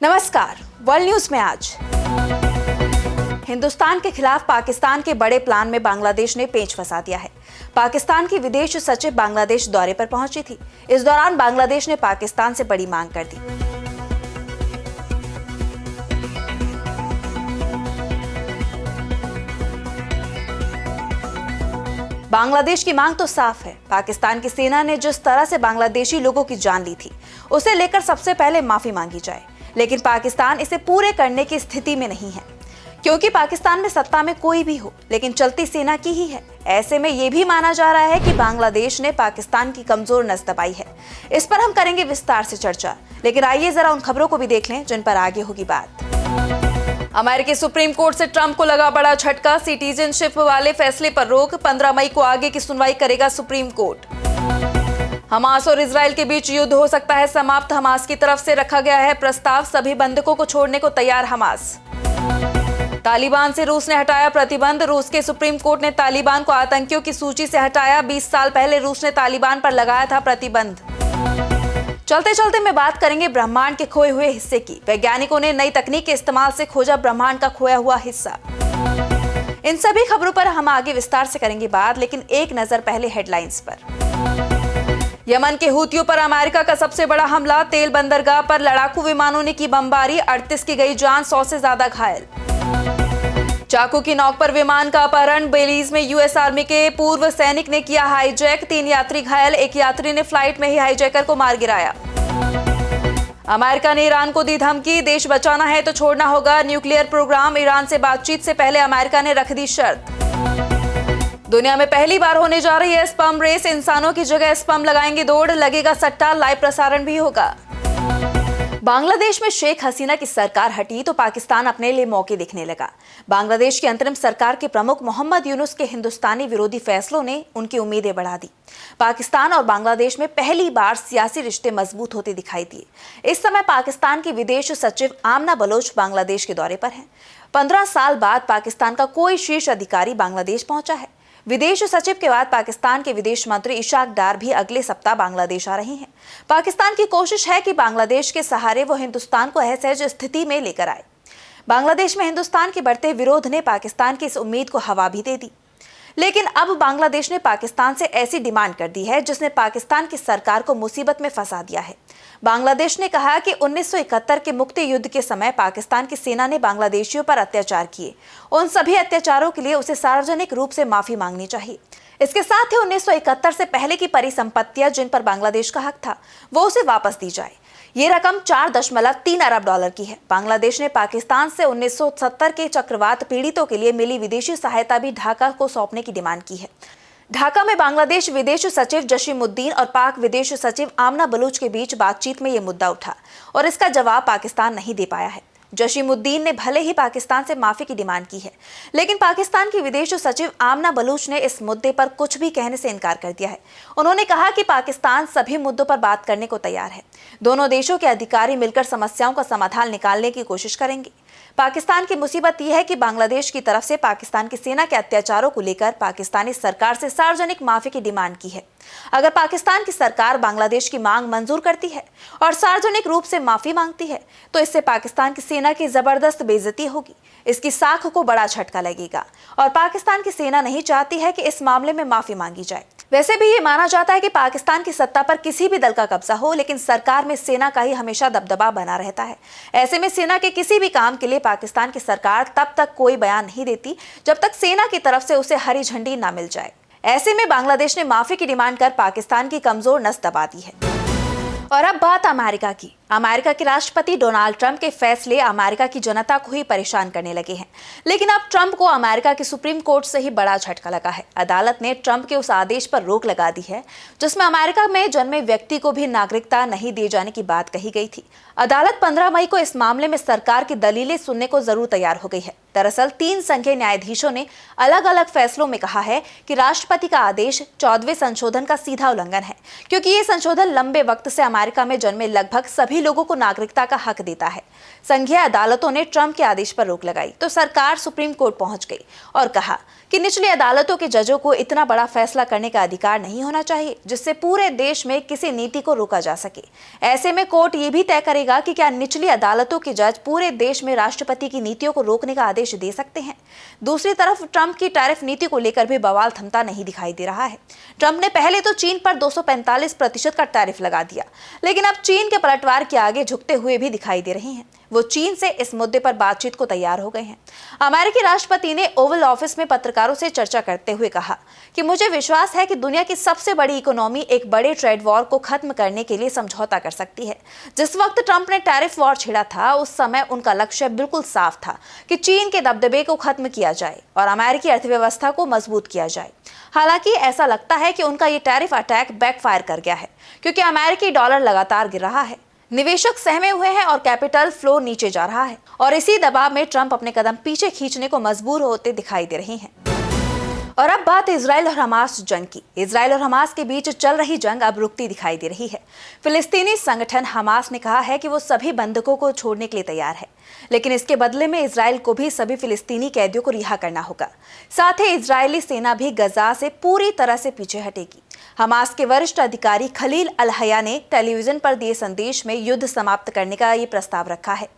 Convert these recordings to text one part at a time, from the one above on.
नमस्कार। World news में आज हिंदुस्तान के खिलाफ पाकिस्तान के बड़े प्लान में बांग्लादेश ने पेंच फंसा दिया है। पाकिस्तान की विदेश सचिव बांग्लादेश दौरे पर पहुंची थी। इस दौरान बांग्लादेश ने पाकिस्तान से बड़ी मांग कर दी। बांग्लादेश की मांग तो साफ है। पाकिस्तान की सेना ने जिस तरह से बांग्लादेशी लोगों की जान ली थी, उसे लेकर सबसे पहले माफी मांगी जाए। लेकिन पाकिस्तान इसे पूरे करने की स्थिति में नहीं है, क्योंकि पाकिस्तान में सत्ता में कोई भी हो, लेकिन चलती सेना की ही है। ऐसे में ये भी माना जा रहा है कि बांग्लादेश ने पाकिस्तान की कमजोर नस दबाई है। इस पर हम करेंगे विस्तार से चर्चा, लेकिन आइए जरा उन खबरों को भी देख लें जिन पर आगे होगी बात। अमेरिकी सुप्रीम कोर्ट से ट्रंप को लगा बड़ा झटका। सिटीजनशिप वाले फैसले पर रोक। 15 मई को आगे की सुनवाई करेगा सुप्रीम कोर्ट। हमास और इजराइल के बीच युद्ध हो सकता है समाप्त। हमास की तरफ से रखा गया है प्रस्ताव। सभी बंधकों को छोड़ने को तैयार हमास। तालिबान से रूस ने हटाया प्रतिबंध। रूस के सुप्रीम कोर्ट ने तालिबान को आतंकियों की सूची से हटाया। 20 साल पहले रूस ने तालिबान पर लगाया था प्रतिबंध। चलते चलते में बात करेंगे ब्रह्मांड के खोए हुए हिस्से की। वैज्ञानिकों ने नई तकनीक के इस्तेमाल से खोजा ब्रह्मांड का खोया हुआ हिस्सा। इन सभी खबरों पर हम आगे विस्तार से करेंगे बात, लेकिन एक नजर पहले हेडलाइंस पर। यमन के हूतियों पर अमेरिका का सबसे बड़ा हमला। तेल बंदरगाह पर लड़ाकू विमानों ने की बमबारी। 38 की गई जान, 100 से ज्यादा घायल। चाकू की नोक पर विमान का अपहरण। बेलीज में यूएस आर्मी के पूर्व सैनिक ने किया हाईजैक। 3 यात्री घायल। एक यात्री ने फ्लाइट में ही हाईजैकर को मार गिराया। अमेरिका ने ईरान को दी धमकी। देश बचाना है तो छोड़ना होगा न्यूक्लियर प्रोग्राम। ईरान से बातचीत से पहले अमेरिका ने रख दी शर्त। दुनिया में पहली बार होने जा रही है स्पर्म रेस। इंसानों की जगह स्पर्म लगाएंगे दौड़। लगेगा सट्टा। लाइव प्रसारण भी होगा। बांग्लादेश में शेख हसीना की सरकार हटी तो पाकिस्तान अपने लिए मौके देखने लगा। बांग्लादेश की अंतरिम सरकार के प्रमुख मोहम्मद यूनुस के हिंदुस्तानी विरोधी फैसलों ने उनकी उम्मीदें बढ़ा दी। पाकिस्तान और बांग्लादेश में पहली बार सियासी रिश्ते मजबूत होते दिखाई दिए। इस समय पाकिस्तान की विदेश सचिव आमना बलोच बांग्लादेश के दौरे पर हैं। 15 साल बाद पाकिस्तान का कोई शीर्ष अधिकारी बांग्लादेश पहुंचा है। विदेश सचिव के बाद पाकिस्तान के विदेश मंत्री इशाक डार भी अगले सप्ताह बांग्लादेश आ रहे हैं। पाकिस्तान की कोशिश है कि बांग्लादेश के सहारे वो हिंदुस्तान को असहज स्थिति में लेकर आए। बांग्लादेश में हिंदुस्तान के बढ़ते विरोध ने पाकिस्तान की इस उम्मीद को हवा भी दे दी। लेकिन अब बांग्लादेश ने पाकिस्तान से ऐसी डिमांड कर दी है जिसने पाकिस्तान की सरकार को मुसीबत में फंसा दिया है। बांग्लादेश ने कहा कि 1971 के मुक्ति युद्ध के समय पाकिस्तान की सेना ने बांग्लादेशियों पर अत्याचार किए। उन सभी अत्याचारों के लिए उसे सार्वजनिक रूप से माफी मांगनी चाहिए। इसके साथ ही 1971 से पहले की परिसंपत्तियां जिन पर बांग्लादेश का हक था, वो उसे वापस दी जाए। ये रकम 4.3 अरब डॉलर की है। बांग्लादेश ने पाकिस्तान से 1970 के चक्रवात पीड़ितों के लिए मिली विदेशी सहायता भी ढाका को सौंपने की डिमांड की है। ढाका में बांग्लादेश विदेश सचिव जसीमुद्दीन और पाक विदेश सचिव आमना बलूच के बीच बातचीत में ये मुद्दा उठा और इसका जवाब पाकिस्तान नहीं दे पाया है। जसीमुद्दीन ने भले ही पाकिस्तान से माफी की डिमांड की है, लेकिन पाकिस्तान की विदेश सचिव आमना बलूच ने इस मुद्दे पर कुछ भी कहने से इनकार कर दिया है। उन्होंने कहा कि पाकिस्तान सभी मुद्दों पर बात करने को तैयार है। दोनों देशों के अधिकारी मिलकर समस्याओं का समाधान निकालने की कोशिश करेंगे। पाकिस्तान की मुसीबत यह है कि बांग्लादेश की तरफ से पाकिस्तान की सेना के अत्याचारों को लेकर पाकिस्तानी सरकार से सार्वजनिक माफी की डिमांड की है। अगर पाकिस्तान की सरकार बांग्लादेश की मांग मंजूर करती है और सार्वजनिक रूप से माफी मांगती है, तो इससे पाकिस्तान की सेना की जबरदस्त बेइज्जती होगी। इसकी साख को बड़ा झटका लगेगा और पाकिस्तान की सेना नहीं चाहती है कि इस मामले में माफी मांगी जाए। वैसे भी ये माना जाता है कि पाकिस्तान की सत्ता पर किसी भी दल का कब्जा हो, लेकिन सरकार में सेना का ही हमेशा दबदबा बना रहता है। ऐसे में सेना के किसी भी काम के लिए पाकिस्तान की सरकार तब तक कोई बयान नहीं देती जब तक सेना की तरफ से उसे हरी झंडी ना मिल जाए। ऐसे में बांग्लादेश ने माफी की डिमांड कर पाकिस्तान की कमजोर नस दबा दी है। और अब बात अमेरिका की। अमेरिका के राष्ट्रपति डोनाल्ड ट्रंप के फैसले अमेरिका की जनता को ही परेशान करने लगे हैं। लेकिन अब ट्रंप को अमेरिका की सुप्रीम कोर्ट से ही बड़ा झटका लगा है। अदालत ने ट्रंप के उस आदेश पर रोक लगा दी है जिसमें अमेरिका में जन्मे व्यक्ति को भी नागरिकता नहीं दिए जाने की बात कही गई थी। अदालत 15 मई को इस मामले में सरकार की दलीलें सुनने को जरूर तैयार हो गई है। दरअसल 3 संघीय न्यायाधीशों ने अलग अलग फैसलों में कहा है कि राष्ट्रपति का आदेश 14वें संशोधन का सीधा उल्लंघन है, क्योंकि ये संशोधन लंबे वक्त से अमेरिका में जन्मे लगभग सभी लोगों को नागरिकता का हक देता है। संघीय अदालतों ने ट्रंप के आदेश पर रोक लगाई तो सरकार सुप्रीम कोर्ट पहुंच गई और कहा कि निचली अदालतों के जजों को इतना बड़ा फैसला करने का अधिकार नहीं होना चाहिए जिससे पूरे देश में किसी नीति को रोका जा सके। ऐसे में कोर्ट ये भी तय करेगा कि क्या निचली अदालतों के जज पूरे देश में राष्ट्रपति की नीतियों को रोकने का आदेश दे सकते हैं। दूसरी तरफ ट्रंप की टैरिफ नीति को लेकर भी बवाल थमता नहीं दिखाई दे रहा है। ट्रंप ने पहले तो चीन पर 245% का टैरिफ लगा दिया, लेकिन अब चीन के पलटवार के आगे झुकते हुए भी दिखाई दे रहे हैं। वो चीन से इस मुद्दे पर बातचीत को तैयार हो गए हैं। अमेरिकी राष्ट्रपति ने ओवल ऑफिस में पत्रकारों से चर्चा करते हुए कहा कि मुझे विश्वास है कि दुनिया की सबसे बड़ी इकोनॉमी एक बड़े ट्रेड वॉर को खत्म करने के लिए समझौता कर सकती है। जिस वक्त ट्रंप ने टैरिफ वॉर छेड़ा था उस समय उनका लक्ष्य बिल्कुल साफ था कि चीन के दबदबे को खत्म किया जाए और अमेरिकी अर्थव्यवस्था को मजबूत किया जाए। हालांकि ऐसा लगता है कि उनका ये टैरिफ अटैक बैकफायर कर गया है, क्योंकि अमेरिकी डॉलर लगातार गिर रहा है, निवेशक सहमे हुए हैं और कैपिटल फ्लो नीचे जा रहा है और इसी दबाव में ट्रंप अपने कदम पीछे खींचने को मजबूर होते दिखाई दे रहे हैं। और अब बात इजराइल और हमास जंग की। इजराइल और हमास के बीच चल रही जंग अब रुकती दिखाई दे रही है। फिलिस्तीनी संगठन हमास ने कहा है कि वो सभी बंधकों को छोड़ने के लिए तैयार है, लेकिन इसके बदले में इजराइल को भी सभी फिलिस्तीनी कैदियों को रिहा करना होगा। साथ ही इजरायली सेना भी गजा से पूरी तरह से पीछे हटेगी। हमास के वरिष्ठ अधिकारी खलील अल हया ने टेलीविजन पर दिए संदेश में युद्ध समाप्त करने का ये प्रस्ताव रखा है।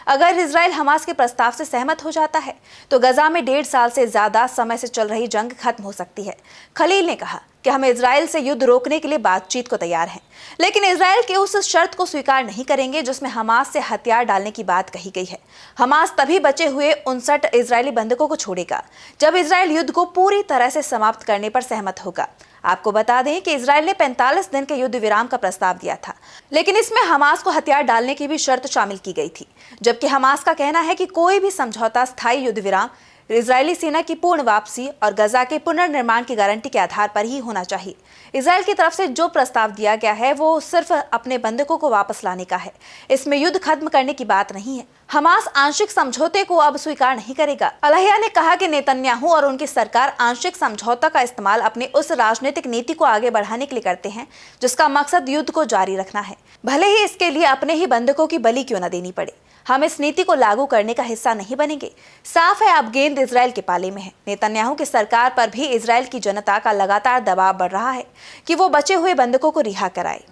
अगर इजराइल हमास के प्रस्ताव से सहमत हो जाता है तो गजा में 1.5 साल से ज्यादा समय से चल रही जंग खत्म हो सकती है। खलील ने कहा कि हम इजराइल से युद्ध रोकने के लिए बातचीत को तैयार हैं, लेकिन इजराइल के उस शर्त को स्वीकार नहीं करेंगे जिसमें हमास से हथियार डालने की बात कही गई है। हमास तभी बचे हुए 59 इजरायली बंधकों को छोड़ेगा जब इजराइल युद्ध को पूरी तरह से समाप्त करने पर सहमत होगा। आपको बता दें कि इजराइल ने 45 दिन के युद्ध विराम का प्रस्ताव दिया था, लेकिन इसमें हमास को हथियार डालने की भी शर्त शामिल की गई थी, जबकि हमास का कहना है कि कोई भी समझौता स्थायी युद्ध विराम, इजरायली सेना की पूर्ण वापसी और गजा के पुनर्निर्माण की गारंटी के आधार पर ही होना चाहिए। इजराइल की तरफ से जो प्रस्ताव दिया गया है वो सिर्फ अपने बंधकों को वापस लाने का है, इसमें युद्ध खत्म करने की बात नहीं है। हमास आंशिक समझौते को अब स्वीकार नहीं करेगा। अलहिया ने कहा कि नेतन्याहू और उनकी सरकार आंशिक समझौता का इस्तेमाल अपनी उस राजनीतिक नीति को आगे बढ़ाने के लिए करते हैं जिसका मकसद युद्ध को जारी रखना है, भले ही इसके लिए अपने ही बंधकों की बलि क्यों न देनी पड़े। हम इस नीति को लागू करने का हिस्सा नहीं बनेंगे। साफ है अब गेंद इजराइल के पाले में है। नेतन्याहू की सरकार पर भी इजराइल की जनता का लगातार दबाव बढ़ रहा है कि वो बचे हुए बंधकों को रिहा कराए।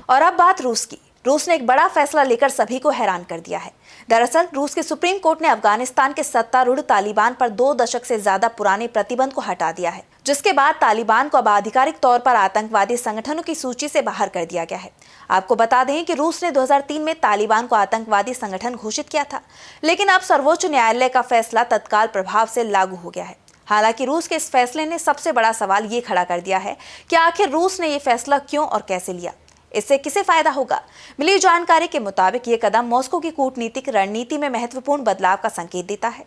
और अब बात रूस की। रूस ने एक बड़ा फैसला लेकर सभी को हैरान कर दिया है। दरअसल रूस के सुप्रीम कोर्ट ने अफगानिस्तान के सत्तारूढ़ तालिबान पर 2 दशक से ज्यादा पुराने प्रतिबंध को हटा दिया है, जिसके बाद तालिबान को अब आधिकारिक तौर पर आतंकवादी संगठनों की सूची से बाहर कर दिया गया है। आपको बता दें कि रूस ने 2003 में तालिबान को आतंकवादी संगठन घोषित किया था, लेकिन अब सर्वोच्च न्यायालय का फैसला तत्काल प्रभाव से लागू हो गया है। हालांकि रूस के इस फैसले ने सबसे बड़ा सवाल ये खड़ा कर दिया है कि आखिर रूस ने ये फैसला क्यों और कैसे लिया, इससे किसे फायदा होगा। मिली जानकारी के मुताबिक ये कदम मॉस्को की कूटनीतिक रणनीति में महत्वपूर्ण बदलाव का संकेत देता है।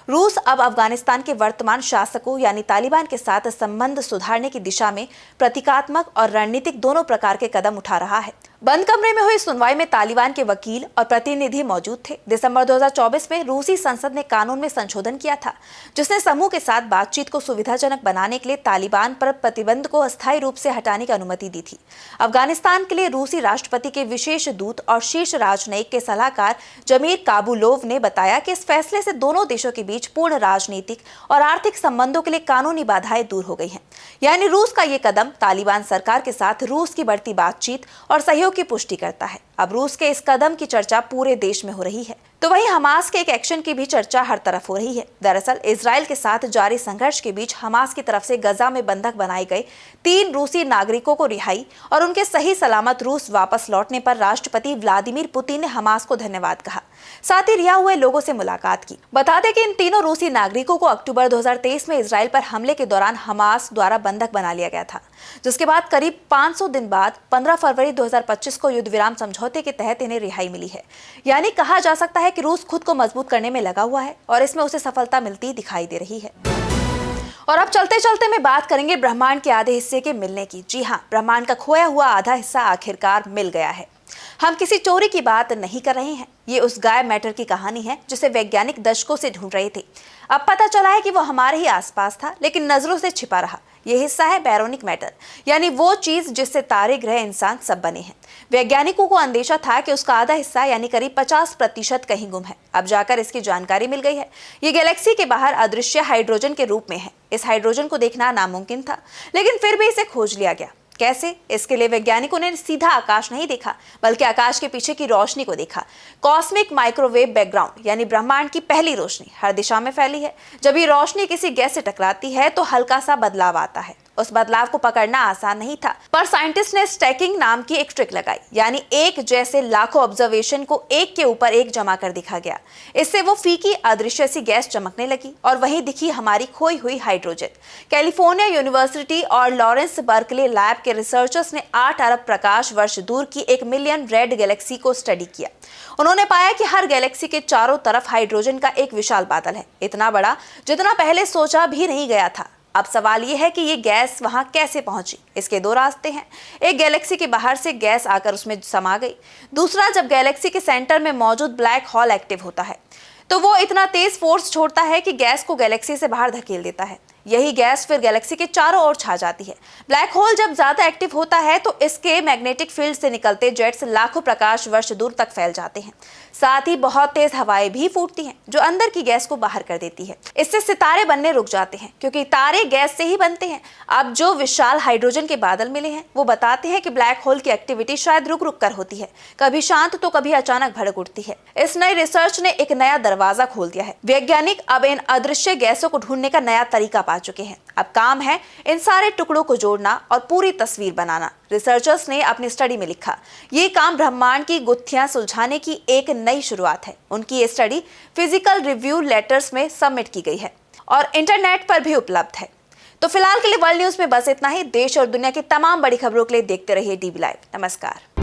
रूस अब अफगानिस्तान के वर्तमान शासकों यानी तालिबान के साथ संबंध सुधारने की दिशा में प्रतीकात्मक और रणनीतिक दोनों प्रकार के कदम उठा रहा है। बंद कमरे में हुई सुनवाई में तालिबान के वकील और प्रतिनिधि मौजूद थे। दिसंबर 2024 में रूसी संसद ने कानून में संशोधन किया था, जिसने समूह के साथ बातचीत को सुविधाजनक बनाने के लिए तालिबान पर प्रतिबंध को अस्थायी रूप से हटाने की अनुमति दी थी। अफगानिस्तान के लिए रूसी राष्ट्रपति के विशेष दूत और शीर्ष राजनयिक के सलाहकार जमीर काबुलोव ने बताया कि इस फैसले से दोनों देशों के बीच पूर्ण राजनीतिक और आर्थिक संबंधों के लिए कानूनी बाधाएं दूर हो गई हैं। यानी रूस का ये कदम तालिबान सरकार के साथ रूस की बढ़ती बातचीत और सहयोग की पुष्टि करता है। अब रूस के इस कदम की चर्चा पूरे देश में हो रही है, तो वहीं हमास के एक एक्शन की भी चर्चा हर तरफ हो रही है। दरअसल इजराइल के साथ जारी संघर्ष के बीच हमास की तरफ से गजा में बंधक बनाए गए 3 रूसी नागरिकों को रिहाई और उनके सही सलामत रूस वापस लौटने पर राष्ट्रपति व्लादिमीर पुतिन ने हमास को धन्यवाद कहा, साथ ही रिहा हुए लोगों से मुलाकात की। बता दें कि इन तीनों रूसी नागरिकों को अक्टूबर 2023 में इजराइल पर हमले के दौरान हमास द्वारा बंधक बना लिया गया था, जिसके बाद करीब 500 दिन बाद 15 फरवरी 2025 को युद्ध विराम समझौते के तहत इन्हें रिहाई मिली है। यानी कहा जा सकता है कि रूस खुद को मजबूत करने में लगा हुआ है और इसमें उसे सफलता मिलती दिखाई दे रही है। और अब चलते चलते में बात करेंगे ब्रह्मांड के आधे हिस्से के मिलने की। जी हाँ, ब्रह्मांड का खोया हुआ आधा हिस्सा आखिरकार मिल गया है। हम किसी चोरी की बात नहीं कर रहे हैं। ये उस गायब मैटर की कहानी है जिसे वैज्ञानिक दशकों से ढूंढ रहे थे। अब पता चला है कि वो हमारे ही आसपास था, लेकिन नजरों से छिपा रहा। ये हिस्सा है बैरोनिक मैटर, यानी वो चीज जिससे तारे, ग्रह, इंसान सब बने हैं। वैज्ञानिकों को अंदेशा था कि उसका आधा हिस्सा यानी करीब 50% कहीं गुम है। अब जाकर इसकी जानकारी मिल गई है। ये गैलेक्सी के बाहर अदृश्य हाइड्रोजन के रूप में है। इस हाइड्रोजन को देखना नामुमकिन था, लेकिन फिर भी इसे खोज लिया गया। कैसे? इसके लिए वैज्ञानिकों ने सीधा आकाश नहीं देखा, बल्कि आकाश के पीछे की रोशनी को देखा। कॉस्मिक माइक्रोवेव बैकग्राउंड यानी ब्रह्मांड की पहली रोशनी हर दिशा में फैली है। जब ये रोशनी किसी गैस से टकराती है तो हल्का सा बदलाव आता है। उस बदलाव को पकड़ना आसान नहीं था, पर साइंटिस्ट ने स्टैकिंग नाम की एक ट्रिक लगाई, यानी एक जैसे लाखों ऑब्जर्वेशन को एक के ऊपर एक जमा कर दिखा गया। इससे वो फीकी अदृश्य सी गैस चमकने लगी और वहीं दिखी हमारी खोई हुई हाइड्रोजन। कैलिफोर्निया यूनिवर्सिटी और लॉरेंस बर्कले लैब के रिसर्चर्स ने 8 अरब प्रकाश वर्ष दूर की 1 मिलियन रेड गैलेक्सी को स्टडी किया। उन्होंने पाया कि हर गैलेक्सी के चारों तरफ हाइड्रोजन का एक विशाल बादल है, इतना बड़ा जितना पहले सोचा भी नहीं गया था। अब सवाल यह है कि ये गैस वहां कैसे पहुंची। इसके 2 रास्ते हैं। एक, गैलेक्सी के बाहर से गैस आकर उसमें समा गई। दूसरा, जब गैलेक्सी के सेंटर में मौजूद ब्लैक होल एक्टिव होता है तो वो इतना तेज फोर्स छोड़ता है कि गैस को गैलेक्सी से बाहर धकेल देता है। यही गैस फिर गैलेक्सी के चारों ओर छा जाती है। ब्लैक होल जब ज्यादा एक्टिव होता है तो इसके मैग्नेटिक फील्ड से निकलते जेट्स लाखों प्रकाश वर्ष दूर तक फैल जाते हैं। साथ ही बहुत तेज हवाएं भी फूटती हैं जो अंदर की गैस को बाहर कर देती है। इससे सितारे बनने रुक जाते हैं, क्योंकि तारे गैस से ही बनते हैं। अब जो विशाल हाइड्रोजन के बादल मिले हैं वो बताते हैं कि ब्लैक होल की एक्टिविटी शायद रुक रुक कर होती है, कभी शांत तो कभी अचानक भड़क उठती है। इस नई रिसर्च ने एक नया दरवाजा खोल दिया है। वैज्ञानिक अब इन अदृश्य गैसों को ढूंढने का नया तरीका पा चुके हैं। अब काम है इन सारे टुकड़ों को जोड़ना और पूरी तस्वीर बनाना। रिसर्चर्स ने अपनी स्टडी में लिखा, ये काम ब्रह्मांड की गुत्थियां सुलझाने की एक नई शुरुआत है। उनकी ये स्टडी फिजिकल रिव्यू लेटर्स में सबमिट की गई है और इंटरनेट पर भी उपलब्ध है। तो फिलहाल के लिए वर्ल्ड न्यूज में बस इतना ही। देश और दुनिया की तमाम बड़ी खबरों के लिए देखते रहिए DB लाइव। नमस्कार।